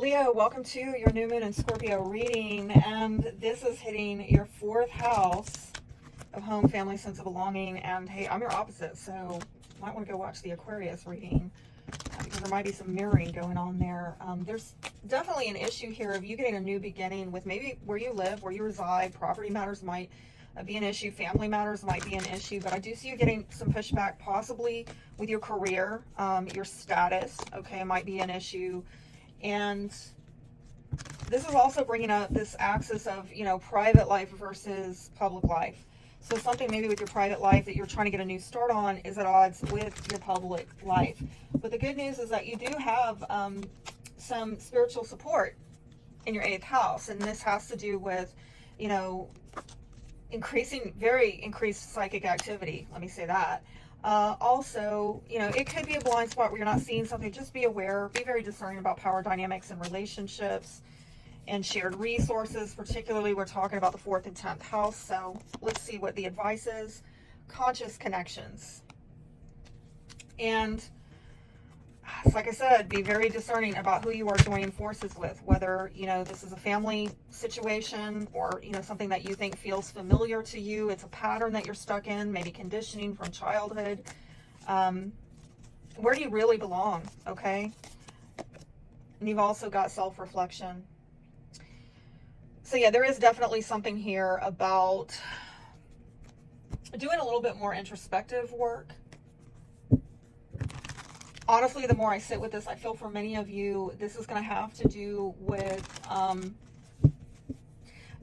Leo, welcome to your new moon and Scorpio reading, and this is hitting your fourth house of home, family, sense of belonging. And hey, I'm your opposite, so you might want to go watch the Aquarius reading because there might be some mirroring going on there. There's definitely an issue here of you getting a new beginning with maybe where you live, where you reside. Property matters might be an issue, family matters might be an issue, but I do see you getting some pushback possibly with your career, your status, okay, might be an issue. And this is also bringing up this axis of, private life versus public life. So something maybe with your private life that you're trying to get a new start on is at odds with your public life. But the good news is that you do have some spiritual support in your 8th house. And this has to do with, very increased psychic activity. Let me say that. Also, it could be a blind spot where you're not seeing something. Just be aware, be very discerning about power dynamics and relationships and shared resources. Particularly, we're talking about the 4th and 10th house. So let's see what the advice is. Conscious connections. And like I said, be very discerning about who you are joining forces with, whether, this is a family situation or, something that you think feels familiar to you. It's a pattern that you're stuck in, maybe conditioning from childhood. Where do you really belong? Okay. And you've also got self-reflection. So yeah, there is definitely something here about doing a little bit more introspective work. Honestly, the more I sit with this, I feel for many of you, this is going to have to do with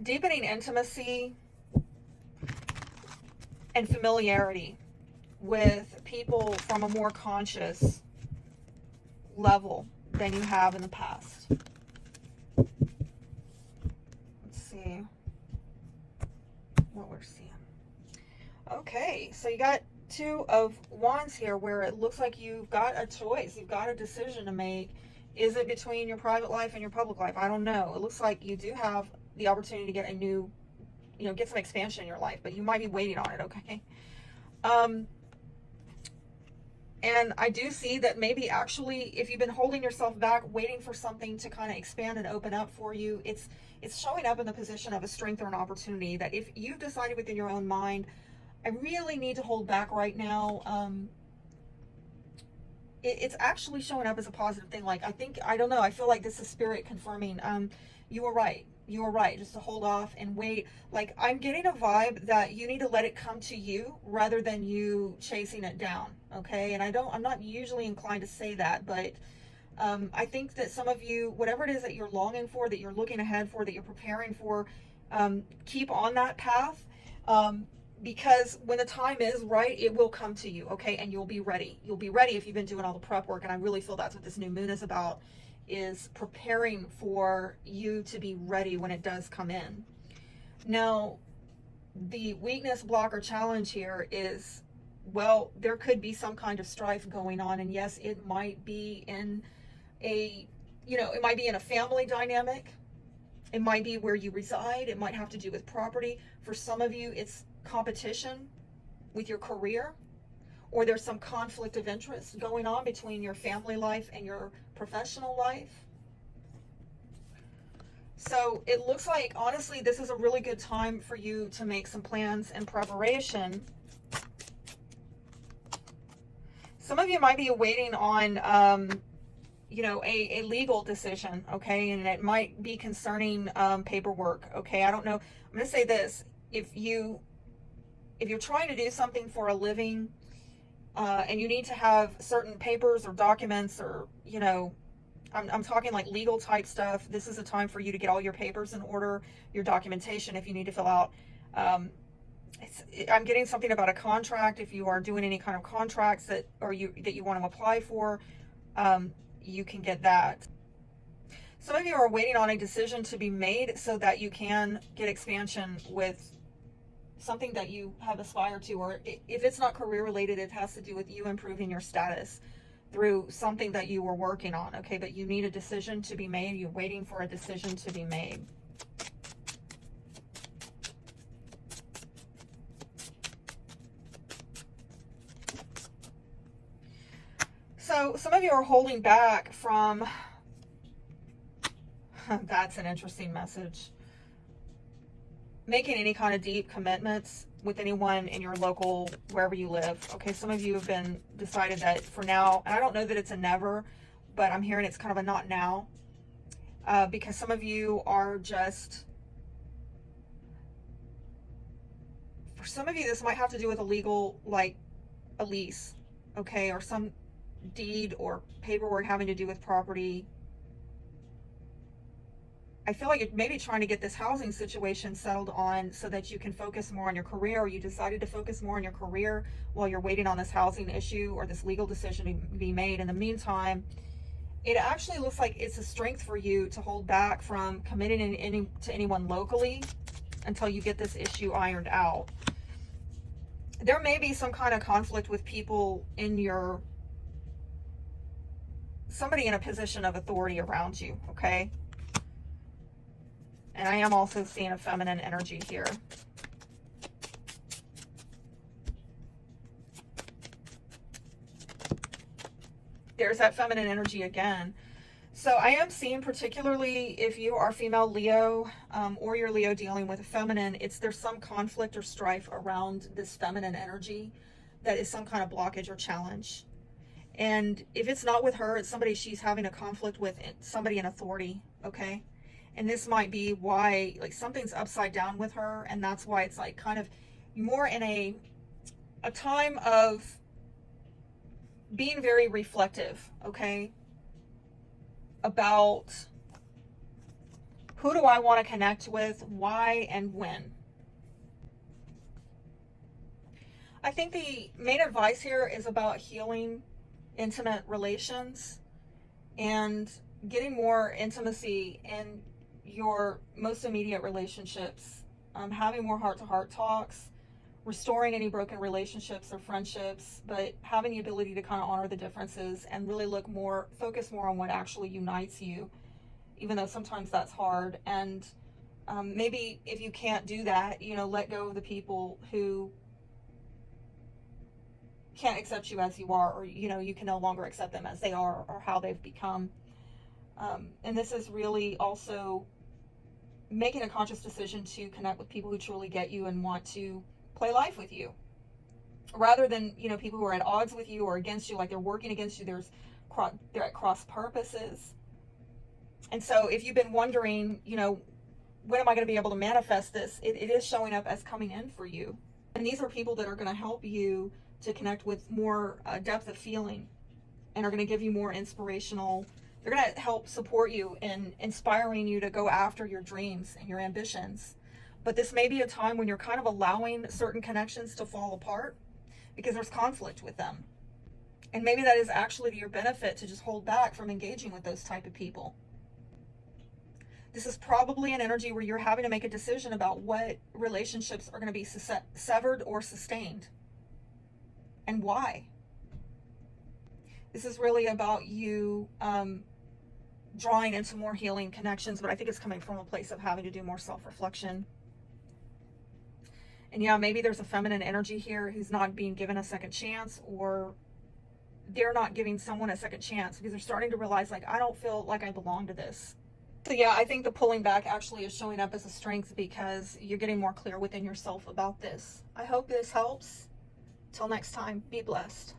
deepening intimacy and familiarity with people from a more conscious level than you have in the past. Let's see what we're seeing. Okay, so you got 2 of Wands here, where it looks like you've got a choice, you've got a decision to make. Is it between your private life and your public life? I don't know. It looks like you do have the opportunity to get a new, get some expansion in your life, but you might be waiting on it, okay? And I do see that maybe actually, if you've been holding yourself back, waiting for something to kind of expand and open up for you, it's showing up in the position of a strength or an opportunity that if you've decided within your own mind, I really need to hold back right now. It's actually showing up as a positive thing. Like, I don't know. I feel like this is spirit confirming. You were right. You were right. Just to hold off and wait. Like, I'm getting a vibe that you need to let it come to you rather than you chasing it down. Okay. And I'm not usually inclined to say that, but I think that some of you, whatever it is that you're longing for, that you're looking ahead for, that you're preparing for, keep on that path. Because when the time is right, it will come to you, okay? And you'll be ready. You'll be ready if you've been doing all the prep work. And I really feel that's what this new moon is about, is preparing for you to be ready when it does come in. Now, the weakness, block, or challenge here is, well, there could be some kind of strife going on. And yes, it might be in it might be in a family dynamic. It might be where you reside. It might have to do with property. For some of you, it's competition with your career, or there's some conflict of interest going on between your family life and your professional life. So it looks like, honestly, this is a really good time for you to make some plans and preparation. Some of you might be waiting on a legal decision, okay? And it might be concerning paperwork, okay? I don't know. I'm going to say this. If you're trying to do something for a living and you need to have certain papers or documents or, I'm talking like legal type stuff, this is a time for you to get all your papers in order, your documentation if you need to fill out. I'm getting something about a contract. If you are doing any kind of contracts that you want to apply for, you can get that. Some of you are waiting on a decision to be made so that you can get expansion with something that you have aspired to, or if it's not career related, it has to do with you improving your status through something that you were working on, okay? But you need a decision to be made. You're waiting for a decision to be made. So some of you are holding back from That's an interesting message. Making any kind of deep commitments with anyone in your local, wherever you live. Okay, some of you have been decided that for now, and I don't know that it's a never, but I'm hearing it's kind of a not now. Because some of you are just, for some of you, this might have to do with a legal, like a lease, okay, or some deed or paperwork having to do with property. I feel like you're maybe trying to get this housing situation settled on so that you can focus more on your career, or you decided to focus more on your career while you're waiting on this housing issue or this legal decision to be made. In the meantime, it actually looks like it's a strength for you to hold back from committing to anyone locally until you get this issue ironed out. There may be some kind of conflict with people in your, somebody in a position of authority around you, okay? And I am also seeing a feminine energy here. There's that feminine energy again. So I am seeing, particularly if you are female Leo, or you're Leo dealing with a feminine, there's some conflict or strife around this feminine energy that is some kind of blockage or challenge. And if it's not with her, it's somebody she's having a conflict with, somebody in authority, okay? And this might be why, like, something's upside down with her, and that's why it's like kind of more in a time of being very reflective, okay, about who do I want to connect with, why, and when. I think the main advice here is about healing intimate relations and getting more intimacy in your most immediate relationships, having more heart-to-heart talks, restoring any broken relationships or friendships, but having the ability to kind of honor the differences and really focus more on what actually unites you, even though sometimes that's hard. And maybe if you can't do that, let go of the people who can't accept you as you are, or, you can no longer accept them as they are or how they've become. And this is really also making a conscious decision to connect with people who truly get you and want to play life with you, rather than people who are at odds with you or against you, like they're working against you. They're at cross purposes. And so if you've been wondering, when am I going to be able to manifest this, it is showing up as coming in for you. And these are people that are going to help you to connect with more depth of feeling, and are going to give you more inspirational. They're going to help support you in inspiring you to go after your dreams and your ambitions. But this may be a time when you're kind of allowing certain connections to fall apart because there's conflict with them. And maybe that is actually to your benefit to just hold back from engaging with those type of people. This is probably an energy where you're having to make a decision about what relationships are going to be severed or sustained, and why. This is really about you drawing into more healing connections, but I think it's coming from a place of having to do more self-reflection. And yeah, maybe there's a feminine energy here who's not being given a second chance, or they're not giving someone a second chance because they're starting to realize, like, I don't feel like I belong to this. So yeah, I think the pulling back actually is showing up as a strength because you're getting more clear within yourself about this. I hope this helps. Till next time, be blessed.